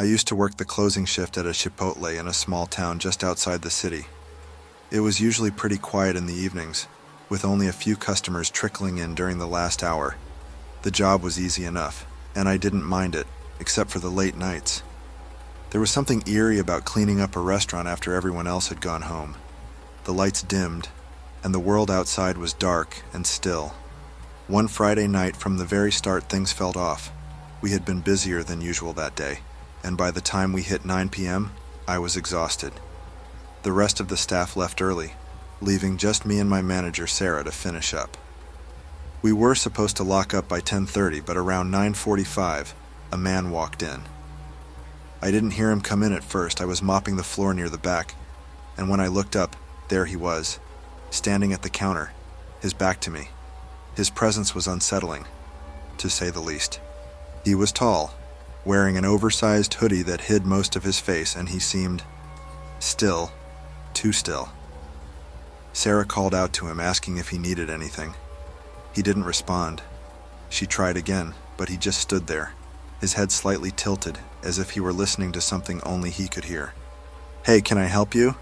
I used to work the closing shift at a Chipotle in a small town just outside the city. It was usually pretty quiet in the evenings, with only a few customers trickling in during the last hour. The job was easy enough, and I didn't mind it, except for the late nights. There was something eerie about cleaning up a restaurant after everyone else had gone home. The lights dimmed, and the world outside was dark and still. One Friday night from the very start, things felt off. We had been busier than usual that day, and by the time we hit 9 p.m., I was exhausted. The rest of the staff left early, leaving just me and my manager, Sarah, to finish up. We were supposed to lock up by 10:30, but around 9:45, a man walked in. I didn't hear him come in at first. I was mopping the floor near the back, and when I looked up, there he was, standing at the counter, his back to me. His presence was unsettling, to say the least. He was tall, wearing an oversized hoodie that hid most of his face, and he seemed still, too still. Sarah called out to him, asking if he needed anything. He didn't respond. She tried again, but he just stood there, his head slightly tilted, as if he were listening to something only he could hear. "Hey, can I help you?"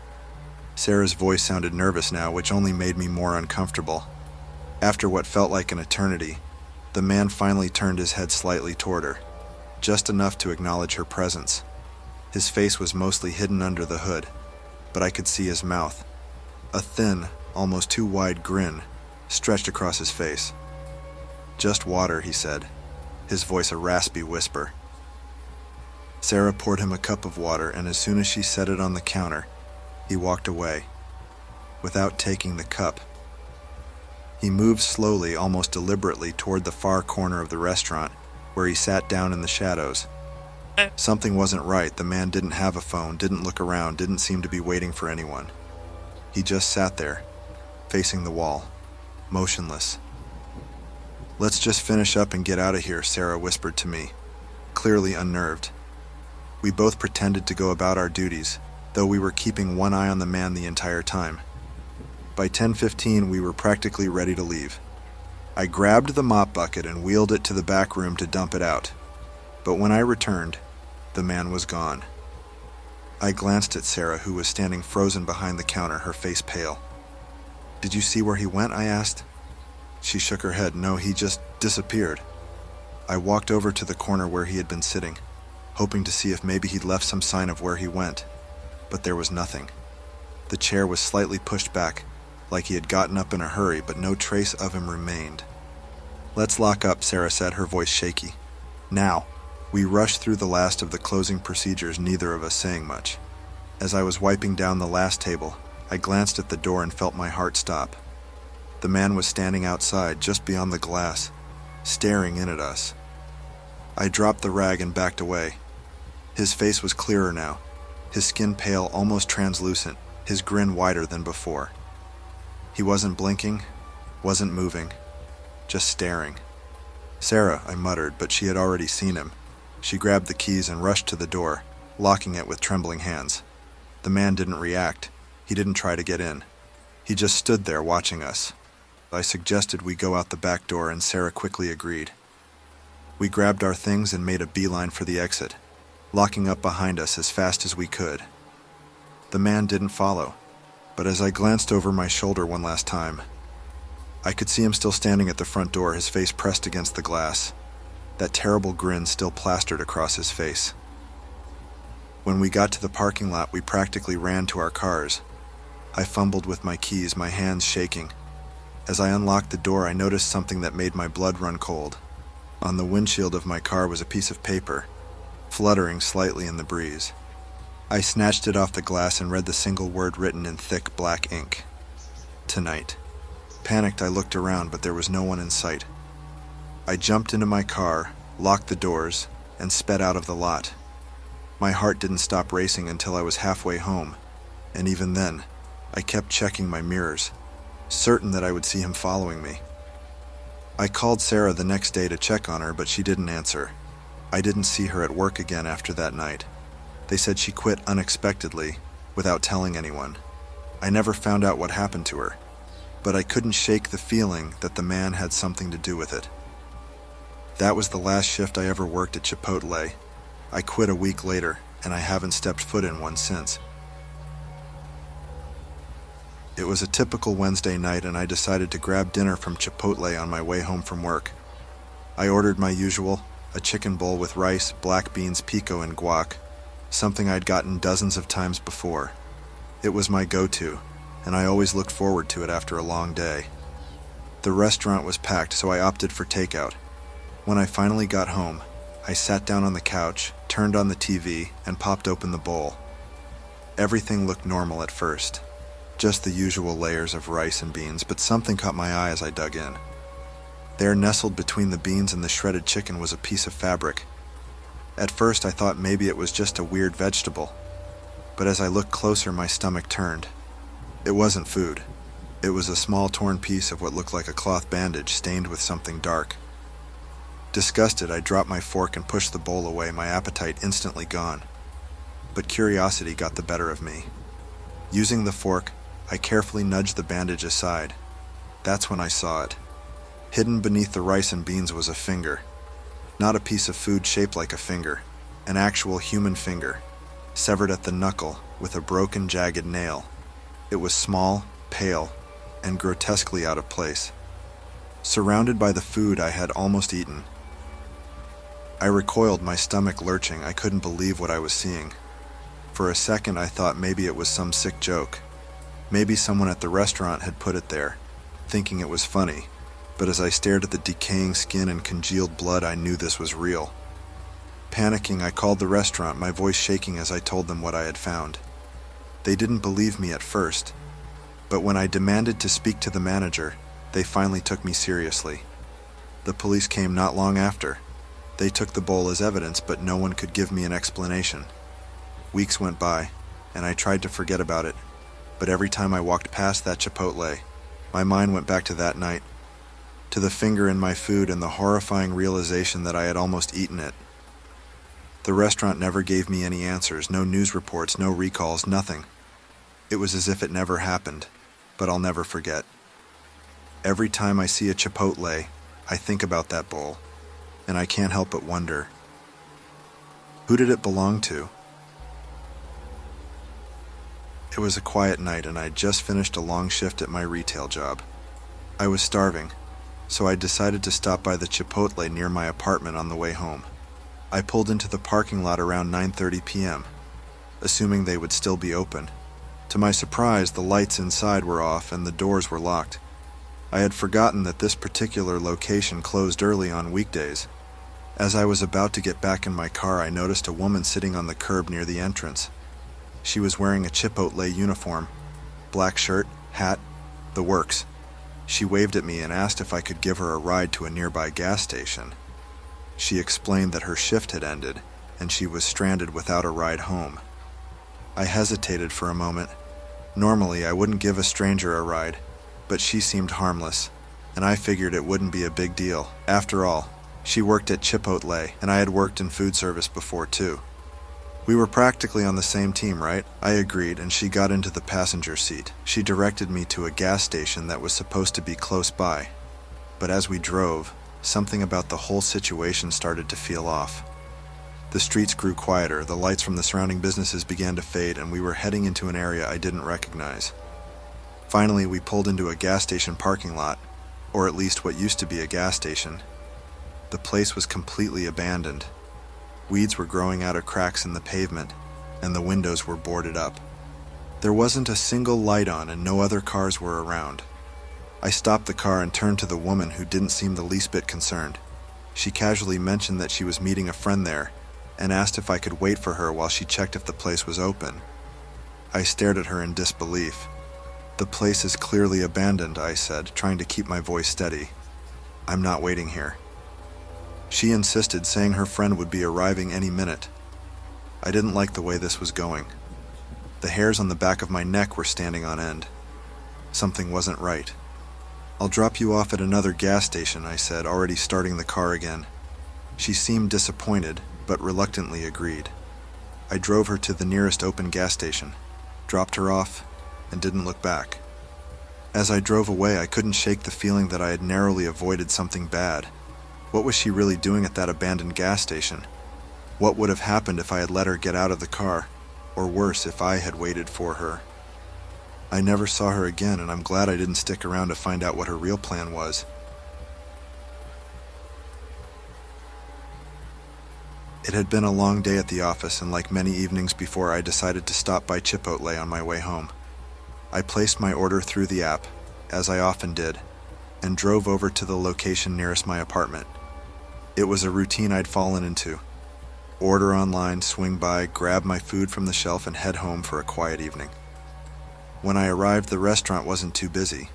Sarah's voice sounded nervous now, which only made me more uncomfortable. After what felt like an eternity, the man finally turned his head slightly toward her, just enough to acknowledge her presence. His face was mostly hidden under the hood, but I could see his mouth. A thin, almost too wide grin stretched across his face. "Just water," he said, his voice a raspy whisper. Sarah poured him a cup of water, and as soon as she set it on the counter, he walked away, without taking the cup. He moved slowly, almost deliberately, toward the far corner of the restaurant, where he sat down in the shadows. Something wasn't right. The man didn't have a phone, didn't look around, didn't seem to be waiting for anyone. He just sat there, facing the wall, motionless. "Let's just finish up and get out of here," Sarah whispered to me, clearly unnerved. We both pretended to go about our duties, though we were keeping one eye on the man the entire time. By 10:15, we were practically ready to leave. I grabbed the mop bucket and wheeled it to the back room to dump it out. But when I returned, the man was gone. I glanced at Sarah, who was standing frozen behind the counter, her face pale. "Did you see where he went?" I asked. She shook her head. "No, he just disappeared." I walked over to the corner where he had been sitting, hoping to see if maybe he'd left some sign of where he went. But there was nothing. The chair was slightly pushed back, like he had gotten up in a hurry, but no trace of him remained. "Let's lock up," Sarah said, her voice shaky. "Now." We rushed through the last of the closing procedures, neither of us saying much. As I was wiping down the last table, I glanced at the door and felt my heart stop. The man was standing outside, just beyond the glass, staring in at us. I dropped the rag and backed away. His face was clearer now, his skin pale, almost translucent, his grin wider than before. He wasn't blinking, wasn't moving, just staring. "Sarah," I muttered, but she had already seen him. She grabbed the keys and rushed to the door, locking it with trembling hands. The man didn't react. He didn't try to get in. He just stood there watching us. I suggested we go out the back door, and Sarah quickly agreed. We grabbed our things and made a beeline for the exit, locking up behind us as fast as we could. The man didn't follow, but as I glanced over my shoulder one last time, I could see him still standing at the front door, his face pressed against the glass, that terrible grin still plastered across his face. When we got to the parking lot, we practically ran to our cars. I fumbled with my keys, my hands shaking. As I unlocked the door, I noticed something that made my blood run cold. On the windshield of my car was a piece of paper, fluttering slightly in the breeze. I snatched it off the glass and read the single word written in thick black ink. "Tonight." Panicked, I looked around, but there was no one in sight. I jumped into my car, locked the doors, and sped out of the lot. My heart didn't stop racing until I was halfway home, and even then, I kept checking my mirrors, certain that I would see him following me. I called Sarah the next day to check on her, but she didn't answer. I didn't see her at work again after that night. They said she quit unexpectedly, without telling anyone. I never found out what happened to her, but I couldn't shake the feeling that the man had something to do with it. That was the last shift I ever worked at Chipotle, I quit a week later, and I haven't stepped foot in one since. It was a typical Wednesday night, and I decided to grab dinner from Chipotle on my way home from work. I ordered my usual, a chicken bowl with rice, black beans, pico, and guac, something I'd gotten dozens of times before. It was my go-to, and I always looked forward to it after a long day. The restaurant was packed, so I opted for takeout. When I finally got home, I sat down on the couch, turned on the TV, and popped open the bowl. Everything looked normal at first. Just the usual layers of rice and beans, but something caught my eye as I dug in. There, nestled between the beans and the shredded chicken, was a piece of fabric. At first I thought maybe it was just a weird vegetable, but as I looked closer my stomach turned. It wasn't food. It was a small torn piece of what looked like a cloth bandage stained with something dark. Disgusted, I dropped my fork and pushed the bowl away, my appetite instantly gone. But curiosity got the better of me. Using the fork, I carefully nudged the bandage aside. That's when I saw it. Hidden beneath the rice and beans was a finger. Not a piece of food shaped like a finger, an actual human finger, severed at the knuckle with a broken, jagged nail. It was small, pale, and grotesquely out of place. Surrounded by the food I had almost eaten, I recoiled, my stomach lurching. I couldn't believe what I was seeing. For a second I thought maybe it was some sick joke. Maybe someone at the restaurant had put it there, thinking it was funny. But as I stared at the decaying skin and congealed blood, I knew this was real. Panicking, I called the restaurant, my voice shaking as I told them what I had found. They didn't believe me at first, but when I demanded to speak to the manager, they finally took me seriously. The police came not long after. They took the bowl as evidence, but no one could give me an explanation. Weeks went by, and I tried to forget about it, but every time I walked past that Chipotle, my mind went back to that night, to the finger in my food and the horrifying realization that I had almost eaten it. The restaurant never gave me any answers, no news reports, no recalls, nothing. It was as if it never happened, but I'll never forget. Every time I see a Chipotle, I think about that bowl, and I can't help but wonder, who did it belong to? It was a quiet night, and I'd just finished a long shift at my retail job. I was starving, so I decided to stop by the Chipotle near my apartment on the way home. I pulled into the parking lot around 9:30 p.m., assuming they would still be open. To my surprise, the lights inside were off and the doors were locked. I had forgotten that this particular location closed early on weekdays. As I was about to get back in my car, I noticed a woman sitting on the curb near the entrance. She was wearing a Chipotle uniform, black shirt, hat, the works. She waved at me and asked if I could give her a ride to a nearby gas station. She explained that her shift had ended and she was stranded without a ride home. I hesitated for a moment. Normally, I wouldn't give a stranger a ride, but she seemed harmless, and I figured it wouldn't be a big deal. After all, she worked at Chipotle, and I had worked in food service before too. We were practically on the same team, right? I agreed, and she got into the passenger seat. She directed me to a gas station that was supposed to be close by. But as we drove, something about the whole situation started to feel off. The streets grew quieter, the lights from the surrounding businesses began to fade, and we were heading into an area I didn't recognize. Finally, we pulled into a gas station parking lot, or at least what used to be a gas station. The place was completely abandoned. Weeds were growing out of cracks in the pavement, and the windows were boarded up. There wasn't a single light on, and no other cars were around. I stopped the car and turned to the woman, who didn't seem the least bit concerned. She casually mentioned that she was meeting a friend there, and asked if I could wait for her while she checked if the place was open. I stared at her in disbelief. "The place is clearly abandoned," I said, trying to keep my voice steady. "I'm not waiting here." She insisted, saying her friend would be arriving any minute. I didn't like the way this was going. The hairs on the back of my neck were standing on end. Something wasn't right. "I'll drop you off at another gas station," I said, already starting the car again. She seemed disappointed, but reluctantly agreed. I drove her to the nearest open gas station, dropped her off, and didn't look back. As I drove away, I couldn't shake the feeling that I had narrowly avoided something bad. What was she really doing at that abandoned gas station? What would have happened if I had let her get out of the car? Or worse, if I had waited for her? I never saw her again, and I'm glad I didn't stick around to find out what her real plan was. It had been a long day at the office, and like many evenings before, I decided to stop by Chipotle on my way home. I placed my order through the app, as I often did, and drove over to the location nearest my apartment. It was a routine I'd fallen into. Order online, swing by, grab my food from the shelf, and head home for a quiet evening. When I arrived, the restaurant wasn't too busy.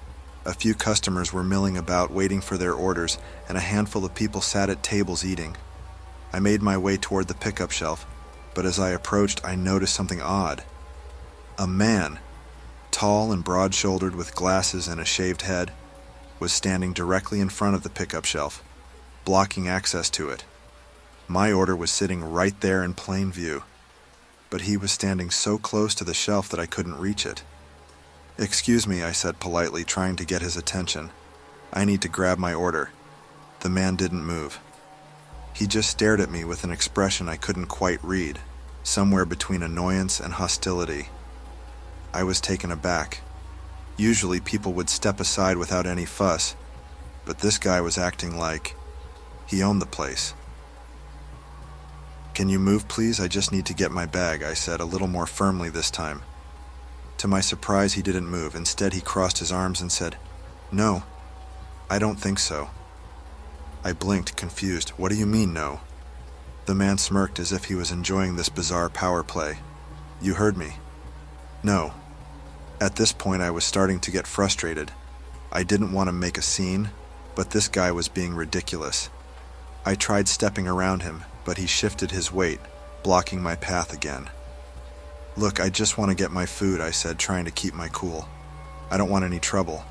A few customers were milling about, waiting for their orders, and a handful of people sat at tables eating. I made my way toward the pickup shelf, but as I approached, I noticed something odd. A man, tall and broad-shouldered with glasses and a shaved head, was standing directly in front of the pickup shelf, blocking access to it. My order was sitting right there in plain view, but he was standing so close to the shelf that I couldn't reach it. "Excuse me," I said politely, trying to get his attention. "I need to grab my order." The man didn't move. He just stared at me with an expression I couldn't quite read, somewhere between annoyance and hostility. I was taken aback. Usually people would step aside without any fuss, but this guy was acting like he owned the place. "Can you move, please? I just need to get my bag," I said, a little more firmly this time. To my surprise, he didn't move. Instead, he crossed his arms and said, "No, I don't think so." I blinked, confused. "What do you mean, no?" The man smirked as if he was enjoying this bizarre power play. "You heard me. No." At this point, I was starting to get frustrated. I didn't want to make a scene, but this guy was being ridiculous. I tried stepping around him, but he shifted his weight, blocking my path again. "Look, I just want to get my food," I said, trying to keep my cool. "I don't want any trouble."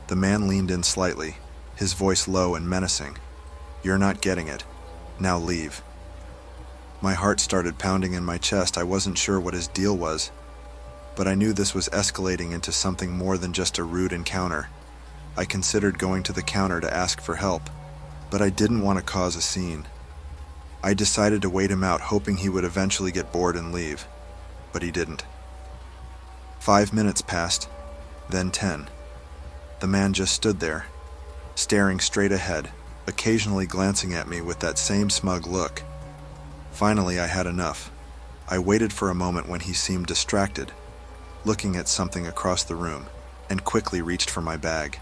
The man leaned in slightly, his voice low and menacing. "You're not getting it. Now leave." My heart started pounding in my chest. I wasn't sure what his deal was, but I knew this was escalating into something more than just a rude encounter. I considered going to the counter to ask for help, but I didn't want to cause a scene. I decided to wait him out, hoping he would eventually get bored and leave, but he didn't. 5 minutes passed, then 10. The man just stood there, staring straight ahead, occasionally glancing at me with that same smug look. Finally, I had enough. I waited for a moment when he seemed distracted, looking at something across the room, and quickly reached for my bag.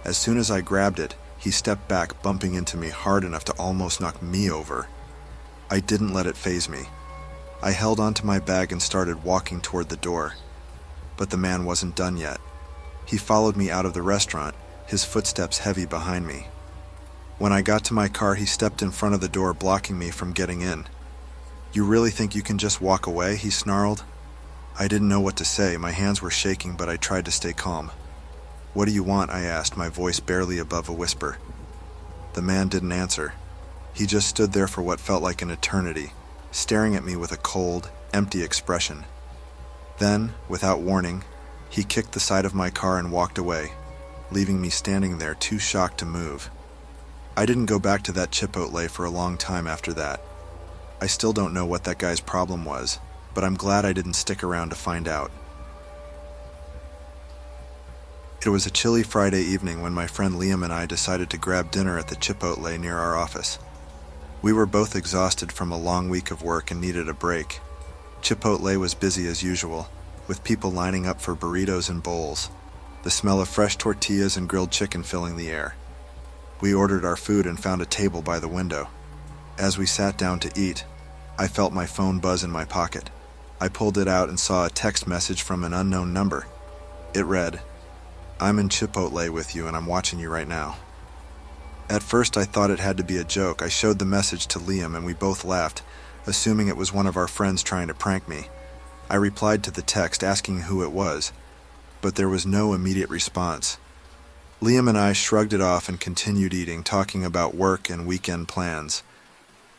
As soon as I grabbed it, he stepped back, bumping into me hard enough to almost knock me over. I didn't let it faze me. I held onto my bag and started walking toward the door. But the man wasn't done yet. He followed me out of the restaurant, his footsteps heavy behind me. When I got to my car, he stepped in front of the door, blocking me from getting in. "You really think you can just walk away?" he snarled. I didn't know what to say. My hands were shaking, but I tried to stay calm. "What do you want?" I asked, my voice barely above a whisper. The man didn't answer. He just stood there for what felt like an eternity, staring at me with a cold, empty expression. Then, without warning, he kicked the side of my car and walked away, leaving me standing there too shocked to move. I didn't go back to that Chipotle for a long time after that. I still don't know what that guy's problem was, but I'm glad I didn't stick around to find out. It was a chilly Friday evening when my friend Liam and I decided to grab dinner at the Chipotle near our office. We were both exhausted from a long week of work and needed a break. Chipotle was busy as usual, with people lining up for burritos and bowls, the smell of fresh tortillas and grilled chicken filling the air. We ordered our food and found a table by the window. As we sat down to eat, I felt my phone buzz in my pocket. I pulled it out and saw a text message from an unknown number. It read, "I'm in Chipotle with you and I'm watching you right now." At first I thought it had to be a joke. I showed the message to Liam and we both laughed, assuming it was one of our friends trying to prank me. I replied to the text asking who it was, but there was no immediate response. Liam and I shrugged it off and continued eating, talking about work and weekend plans.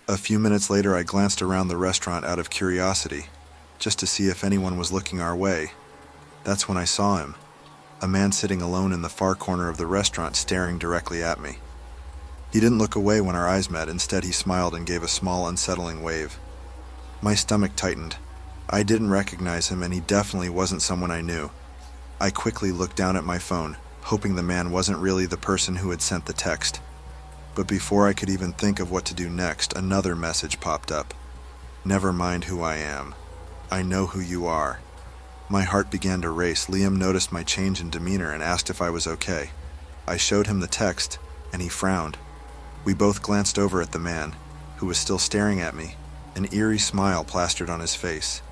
A few minutes later I glanced around the restaurant out of curiosity, just to see if anyone was looking our way. That's when I saw him, a man sitting alone in the far corner of the restaurant staring directly at me. He didn't look away when our eyes met. Instead, he smiled and gave a small, unsettling wave. My stomach tightened. I didn't recognize him, and he definitely wasn't someone I knew. I quickly looked down at my phone, hoping the man wasn't really the person who had sent the text. But before I could even think of what to do next, another message popped up. "Never mind who I am. I know who you are." My heart began to race. Liam noticed my change in demeanor and asked if I was okay. I showed him the text, and he frowned. We both glanced over at the man, who was still staring at me, an eerie smile plastered on his face.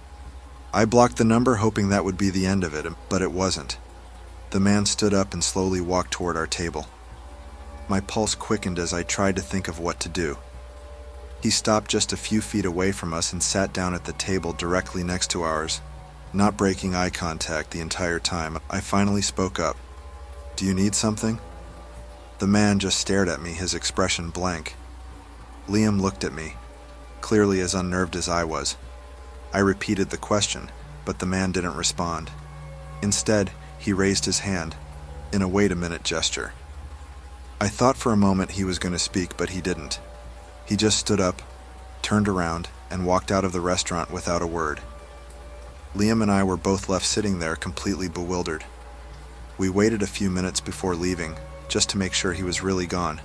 I blocked the number, hoping that would be the end of it, but it wasn't. The man stood up and slowly walked toward our table. My pulse quickened as I tried to think of what to do. He stopped just a few feet away from us and sat down at the table directly next to ours. Not breaking eye contact the entire time, I finally spoke up. "Do you need something?" The man just stared at me, his expression blank. Liam looked at me, clearly as unnerved as I was. I repeated the question, but the man didn't respond. Instead, he raised his hand, in a wait a minute gesture. I thought for a moment he was going to speak, but he didn't. He just stood up, turned around, and walked out of the restaurant without a word. Liam and I were both left sitting there completely bewildered. We waited a few minutes before leaving, just to make sure he was really gone.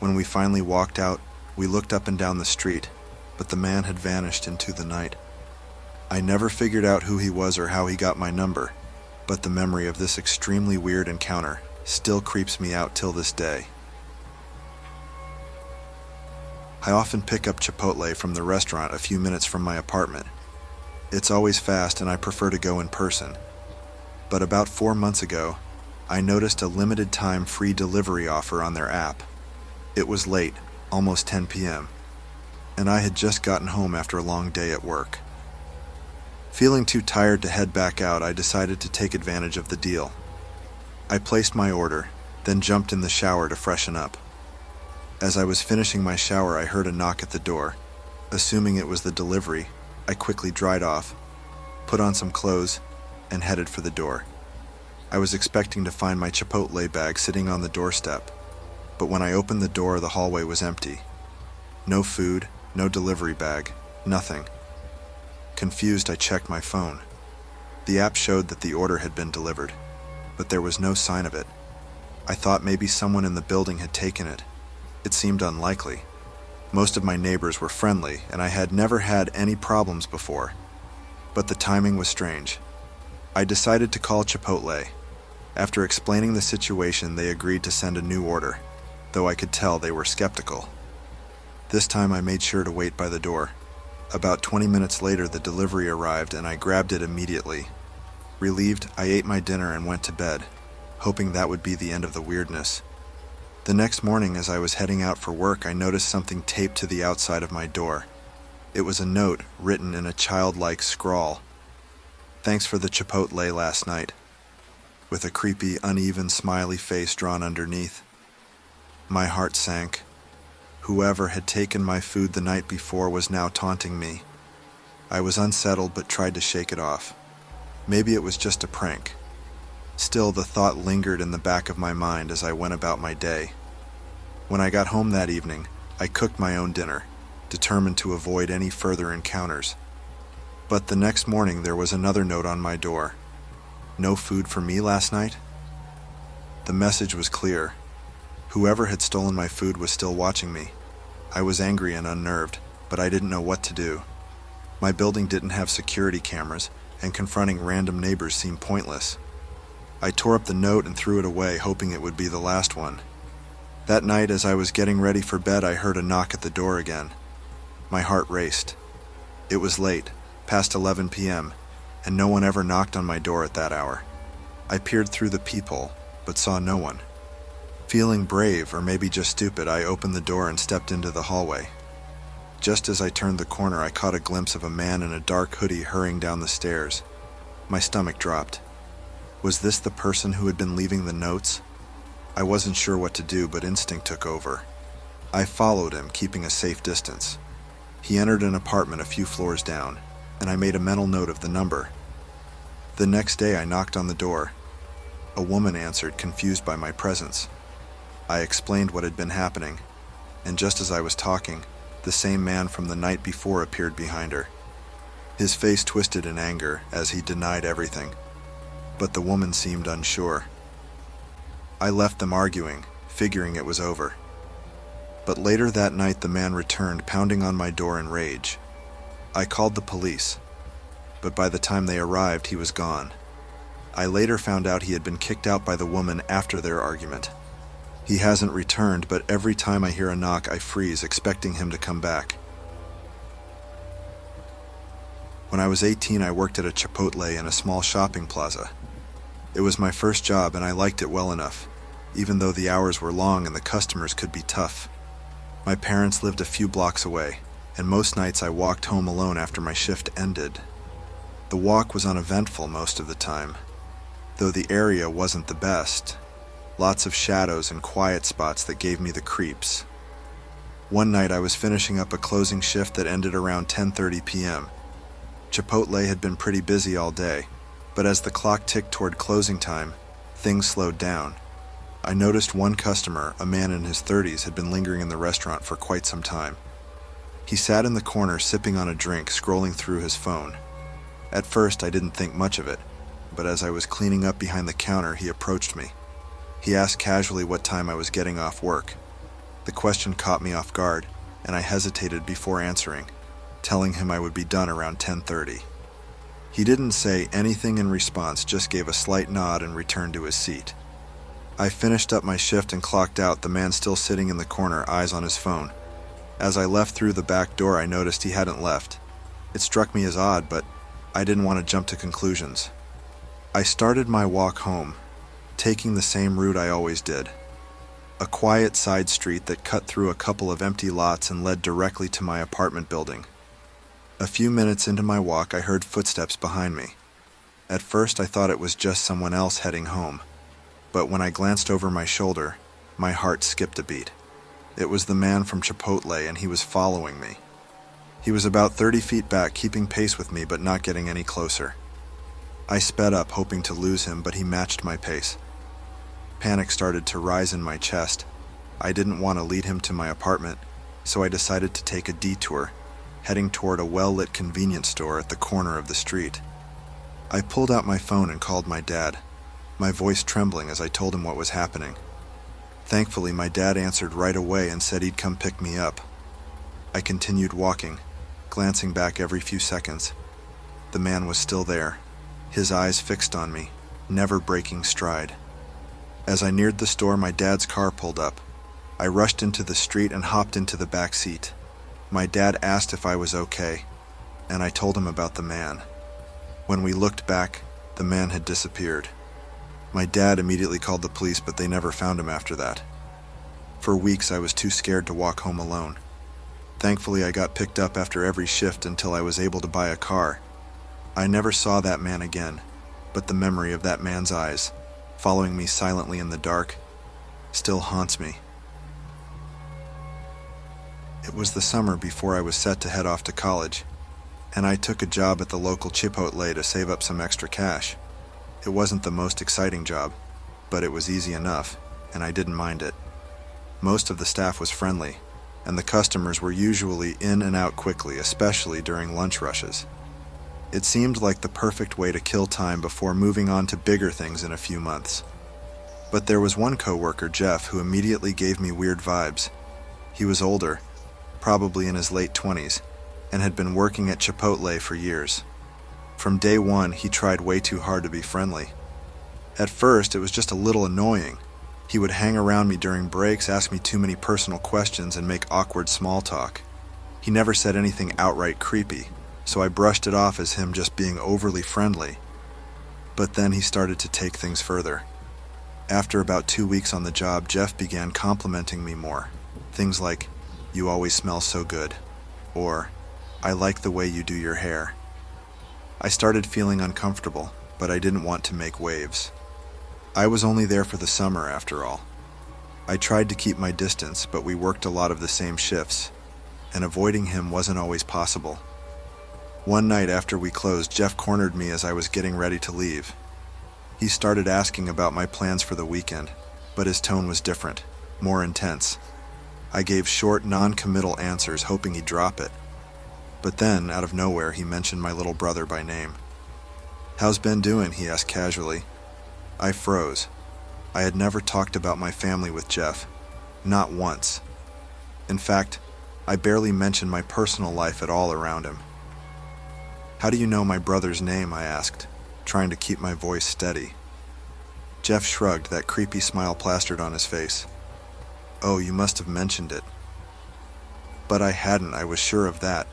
When we finally walked out, we looked up and down the street, but the man had vanished into the night. I never figured out who he was or how he got my number, but the memory of this extremely weird encounter still creeps me out till this day. I often pick up Chipotle from the restaurant a few minutes from my apartment. It's always fast and I prefer to go in person. But about 4 months ago, I noticed a limited time free delivery offer on their app. It was late, almost 10 p.m., and I had just gotten home after a long day at work. Feeling too tired to head back out, I decided to take advantage of the deal. I placed my order, then jumped in the shower to freshen up. As I was finishing my shower, I heard a knock at the door. Assuming it was the delivery, I quickly dried off, put on some clothes, and headed for the door. I was expecting to find my Chipotle bag sitting on the doorstep, but when I opened the door, the hallway was empty. No food, no delivery bag, nothing. Confused, I checked my phone. The app showed that the order had been delivered, but there was no sign of it. I thought maybe someone in the building had taken it. It seemed unlikely. Most of my neighbors were friendly, and I had never had any problems before. But the timing was strange. I decided to call Chipotle. After explaining the situation, they agreed to send a new order, though I could tell they were skeptical. This time I made sure to wait by the door. About 20 minutes later, the delivery arrived and I grabbed it immediately. Relieved, I ate my dinner and went to bed, hoping that would be the end of the weirdness. The next morning, as I was heading out for work, I noticed something taped to the outside of my door. It was a note written in a childlike scrawl. "Thanks for the Chipotle last night," with a creepy, uneven, smiley face drawn underneath. My heart sank. Whoever had taken my food the night before was now taunting me. I was unsettled but tried to shake it off. Maybe it was just a prank. Still, the thought lingered in the back of my mind as I went about my day. When I got home that evening, I cooked my own dinner, determined to avoid any further encounters. But the next morning there was another note on my door. "No food for me last night?" The message was clear. Whoever had stolen my food was still watching me. I was angry and unnerved, but I didn't know what to do. My building didn't have security cameras, and confronting random neighbors seemed pointless. I tore up the note and threw it away, hoping it would be the last one. That night, as I was getting ready for bed, I heard a knock at the door again. My heart raced. It was late, past 11 p.m., and no one ever knocked on my door at that hour. I peered through the peephole, but saw no one. Feeling brave, or maybe just stupid, I opened the door and stepped into the hallway. Just as I turned the corner, I caught a glimpse of a man in a dark hoodie hurrying down the stairs. My stomach dropped. Was this the person who had been leaving the notes? I wasn't sure what to do, but instinct took over. I followed him, keeping a safe distance. He entered an apartment a few floors down, and I made a mental note of the number. The next day I knocked on the door. A woman answered, confused by my presence. I explained what had been happening, and just as I was talking, the same man from the night before appeared behind her. His face twisted in anger as he denied everything, but the woman seemed unsure. I left them arguing, figuring it was over. But later that night the man returned, pounding on my door in rage. I called the police, but by the time they arrived, he was gone. I later found out he had been kicked out by the woman after their argument. He hasn't returned, but every time I hear a knock, I freeze, expecting him to come back. When I was 18, I worked at a Chipotle in a small shopping plaza. It was my first job, and I liked it well enough, even though the hours were long and the customers could be tough. My parents lived a few blocks away, and most nights I walked home alone after my shift ended. The walk was uneventful most of the time, though the area wasn't the best. Lots of shadows and quiet spots that gave me the creeps. One night I was finishing up a closing shift that ended around 10:30 p.m. Chipotle had been pretty busy all day, but as the clock ticked toward closing time, things slowed down. I noticed one customer, a man in his 30s, had been lingering in the restaurant for quite some time. He sat in the corner sipping on a drink, scrolling through his phone. At first I didn't think much of it, but as I was cleaning up behind the counter, he approached me. He asked casually what time I was getting off work. The question caught me off guard, and I hesitated before answering, telling him I would be done around 10:30. He didn't say anything in response, just gave a slight nod and returned to his seat. I finished up my shift and clocked out, the man still sitting in the corner, eyes on his phone. As I left through the back door, I noticed he hadn't left. It struck me as odd, but I didn't want to jump to conclusions. I started my walk home, taking the same route I always did. A quiet side street that cut through a couple of empty lots and led directly to my apartment building. A few minutes into my walk, I heard footsteps behind me. At first, I thought it was just someone else heading home, but when I glanced over my shoulder, my heart skipped a beat. It was the man from Chipotle, and he was following me. He was about 30 feet back, keeping pace with me, but not getting any closer. I sped up, hoping to lose him, but he matched my pace. Panic started to rise in my chest. I didn't want to lead him to my apartment, so I decided to take a detour, heading toward a well-lit convenience store at the corner of the street. I pulled out my phone and called my dad, my voice trembling as I told him what was happening. Thankfully, my dad answered right away and said he'd come pick me up. I continued walking, glancing back every few seconds. The man was still there, his eyes fixed on me, never breaking stride. As I neared the store, my dad's car pulled up. I rushed into the street and hopped into the back seat. My dad asked if I was okay, and I told him about the man. When we looked back, the man had disappeared. My dad immediately called the police, but they never found him after that. For weeks, I was too scared to walk home alone. Thankfully, I got picked up after every shift until I was able to buy a car. I never saw that man again, but the memory of that man's eyes, following me silently in the dark, still haunts me. It was the summer before I was set to head off to college, and I took a job at the local Chipotle to save up some extra cash. It wasn't the most exciting job, but it was easy enough, and I didn't mind it. Most of the staff was friendly, and the customers were usually in and out quickly, especially during lunch rushes. It seemed like the perfect way to kill time before moving on to bigger things in a few months. But there was one coworker, Jeff, who immediately gave me weird vibes. He was older, probably in his late 20s, and had been working at Chipotle for years. From day one, he tried way too hard to be friendly. At first, it was just a little annoying. He would hang around me during breaks, ask me too many personal questions, and make awkward small talk. He never said anything outright creepy, so I brushed it off as him just being overly friendly. But then he started to take things further. After about 2 weeks on the job, Jeff began complimenting me more. Things like, "You always smell so good," or "I like the way you do your hair." I started feeling uncomfortable, but I didn't want to make waves. I was only there for the summer, after all. I tried to keep my distance, but we worked a lot of the same shifts, and avoiding him wasn't always possible. One night after we closed, Jeff cornered me as I was getting ready to leave. He started asking about my plans for the weekend, but his tone was different. more intense. I gave short, non-committal answers, hoping he'd drop it. But then, out of nowhere, he mentioned my little brother by name. "How's Ben doing?" he asked casually. I froze. I had never talked about my family with Jeff. Not once. In fact, I barely mentioned my personal life at all around him. "How do you know my brother's name?" I asked, trying to keep my voice steady. Jeff shrugged, that creepy smile plastered on his face. "Oh, you must have mentioned it." But I hadn't, I was sure of that.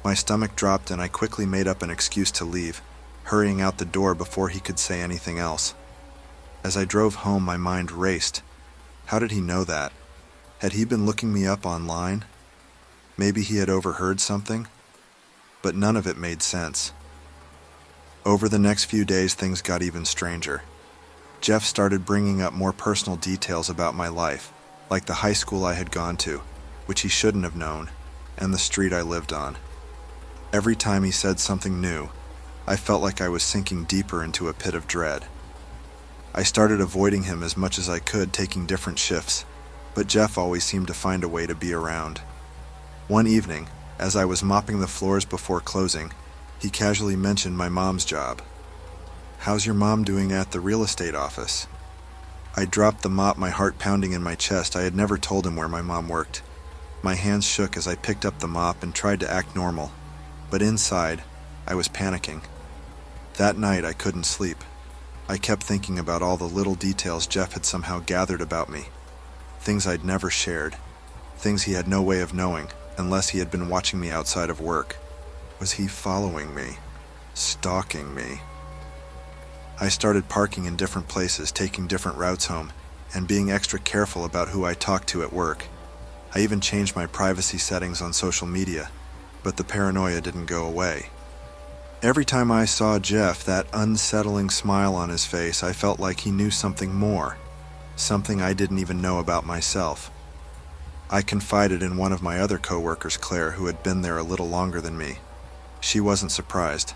My stomach dropped and I quickly made up an excuse to leave, hurrying out the door before he could say anything else. As I drove home, my mind raced. How did he know that? Had he been looking me up online? Maybe he had overheard something? But none of it made sense. Over the next few days, things got even stranger. Jeff started bringing up more personal details about my life, like the high school I had gone to, which he shouldn't have known, and the street I lived on. Every time he said something new, I felt like I was sinking deeper into a pit of dread. I started avoiding him as much as I could, taking different shifts, but Jeff always seemed to find a way to be around. One evening, as I was mopping the floors before closing, he casually mentioned my mom's job. "How's your mom doing at the real estate office?" I dropped the mop, my heart pounding in my chest. I had never told him where my mom worked. My hands shook as I picked up the mop and tried to act normal, but inside, I was panicking. That night, I couldn't sleep. I kept thinking about all the little details Jeff had somehow gathered about me. Things I'd never shared. Things he had no way of knowing, unless he had been watching me outside of work. Was he following me? Stalking me? I started parking in different places, taking different routes home, and being extra careful about who I talked to at work. I even changed my privacy settings on social media, but the paranoia didn't go away. Every time I saw Jeff, that unsettling smile on his face, I felt like he knew something more, something I didn't even know about myself. I confided in one of my other coworkers, Claire, who had been there a little longer than me. She wasn't surprised.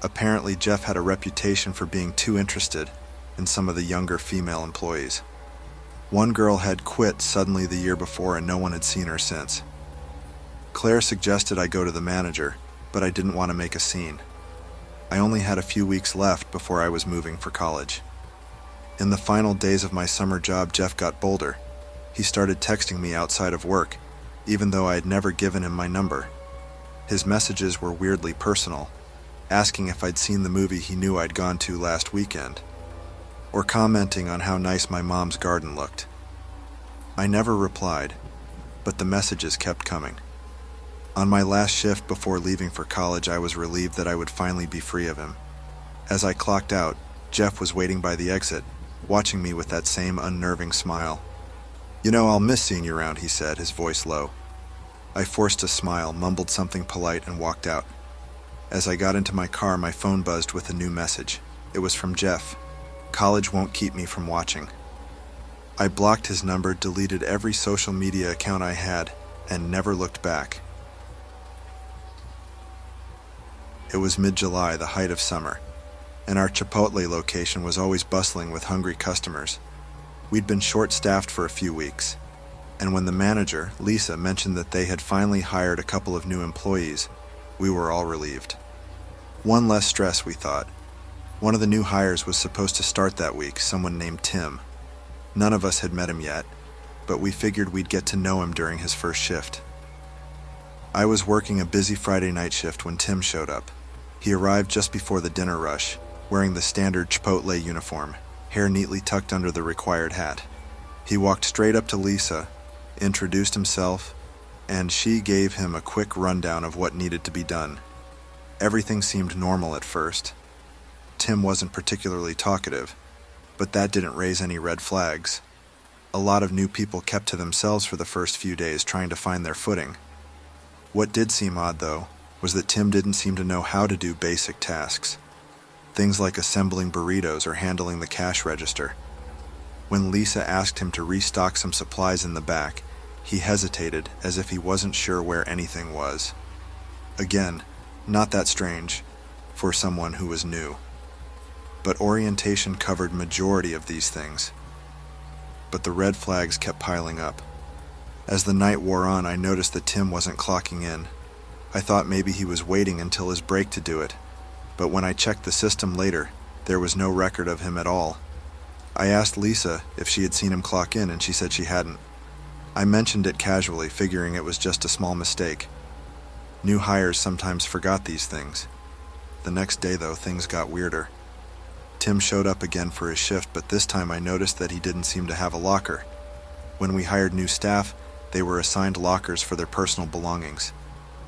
Apparently, Jeff had a reputation for being too interested in some of the younger female employees. One girl had quit suddenly the year before and no one had seen her since. Claire suggested I go to the manager, but I didn't want to make a scene. I only had a few weeks left before I was moving for college. In the final days of my summer job, Jeff got bolder. He started texting me outside of work, even though I had never given him my number. His messages were weirdly personal, asking if I'd seen the movie he knew I'd gone to last weekend, or commenting on how nice my mom's garden looked. I never replied, but the messages kept coming. On my last shift before leaving for college, I was relieved that I would finally be free of him. As I clocked out, Jeff was waiting by the exit, watching me with that same unnerving smile. "You know, I'll miss seeing you around," he said, his voice low. I forced a smile, mumbled something polite, and walked out. As I got into my car, my phone buzzed with a new message. It was from Jeff. "College won't keep me from watching." I blocked his number, deleted every social media account I had, and never looked back. It was mid-July, the height of summer, and our Chipotle location was always bustling with hungry customers. We'd been short-staffed for a few weeks, and when the manager, Lisa, mentioned that they had finally hired a couple of new employees, we were all relieved. One less stress, we thought. One of the new hires was supposed to start that week, someone named Tim. None of us had met him yet, but we figured we'd get to know him during his first shift. I was working a busy Friday night shift when Tim showed up. He arrived just before the dinner rush, wearing the standard Chipotle uniform, hair neatly tucked under the required hat. He walked straight up to Lisa, introduced himself, and she gave him a quick rundown of what needed to be done. Everything seemed normal at first. Tim wasn't particularly talkative, but that didn't raise any red flags. A lot of new people kept to themselves for the first few days, trying to find their footing. What did seem odd, though, was that Tim didn't seem to know how to do basic tasks. Things like assembling burritos or handling the cash register. When Lisa asked him to restock some supplies in the back, he hesitated as if he wasn't sure where anything was. Again, not that strange for someone who was new. But orientation covered majority of these things. but the red flags kept piling up. As the night wore on, I noticed that Tim wasn't clocking in. I thought maybe he was waiting until his break to do it, but when I checked the system later, there was no record of him at all. I asked Lisa if she had seen him clock in, and she said she hadn't. I mentioned it casually, figuring it was just a small mistake. New hires sometimes forgot these things. The next day, though, things got weirder. Tim showed up again for his shift, but this time I noticed that he didn't seem to have a locker. When we hired new staff, they were assigned lockers for their personal belongings.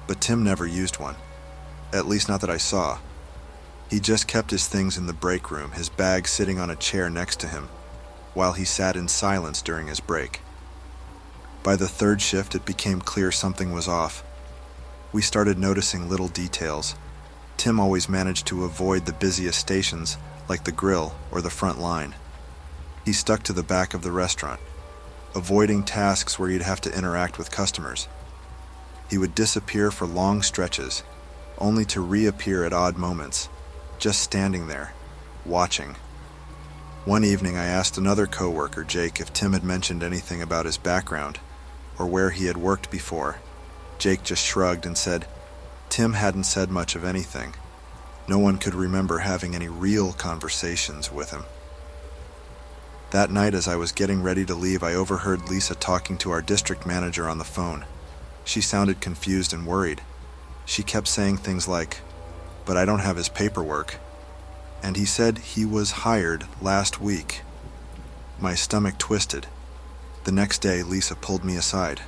But Tim never used one. At least not that I saw. He just kept his things in the break room, his bag sitting on a chair next to him, while he sat in silence during his break. By the third shift, it became clear something was off. We started noticing little details. Tim always managed to avoid the busiest stations, like the grill or the front line. He stuck to the back of the restaurant, avoiding tasks where he'd have to interact with customers. He would disappear for long stretches, only to reappear at odd moments, just standing there, watching. One evening I asked another coworker, Jake, if Tim had mentioned anything about his background or where he had worked before. Jake just shrugged and said Tim hadn't said much of anything. No one could remember having any real conversations with him. That night, as I was getting ready to leave, I overheard Lisa talking to our district manager on the phone. She sounded confused and worried. She kept saying things like, "But I don't have his paperwork. And he said he was hired last week." My stomach twisted. The next day, Lisa pulled me aside.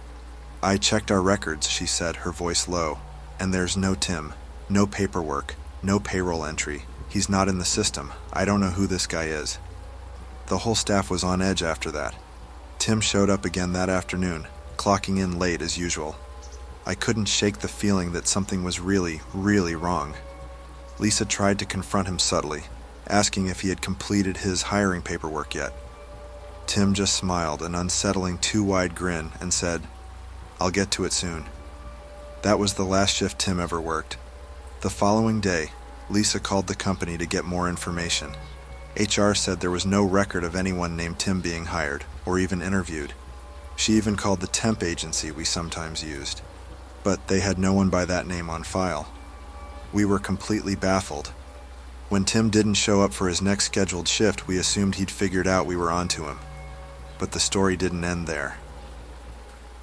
"I checked our records," she said, her voice low, "and there's no Tim, no paperwork, no payroll entry. He's not in the system. I don't know who this guy is." The whole staff was on edge after that. Tim showed up again that afternoon, clocking in late as usual. I couldn't shake the feeling that something was really, really wrong. Lisa tried to confront him subtly, asking if he had completed his hiring paperwork yet. Tim just smiled, an unsettling too-wide grin, and said, "I'll get to it soon." That was the last shift Tim ever worked. The following day, Lisa called the company to get more information. HR said there was no record of anyone named Tim being hired or even interviewed. She even called the temp agency we sometimes used, but they had no one by that name on file. We were completely baffled. When Tim didn't show up for his next scheduled shift, we assumed he'd figured out we were onto him. But the story didn't end there.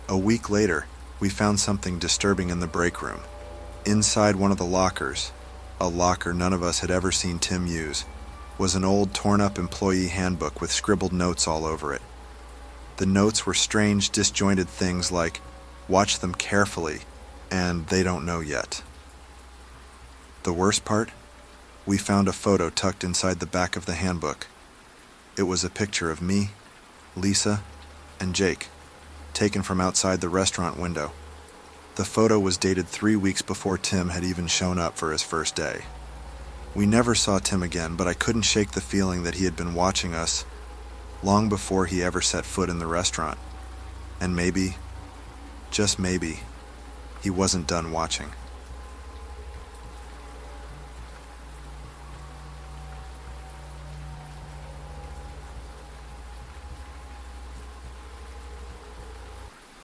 A week later, we found something disturbing in the break room. Inside one of the lockers, a locker none of us had ever seen Tim use, was an old torn-up employee handbook with scribbled notes all over it. The notes were strange, disjointed things like, "Watch them carefully," and "They don't know yet." The worst part? We found a photo tucked inside the back of the handbook. It was a picture of me, Lisa, and Jake, taken from outside the restaurant window. The photo was dated 3 weeks before Tim had even shown up for his first day. We never saw Tim again, but I couldn't shake the feeling that he had been watching us long before he ever set foot in the restaurant. And maybe, just maybe, he wasn't done watching.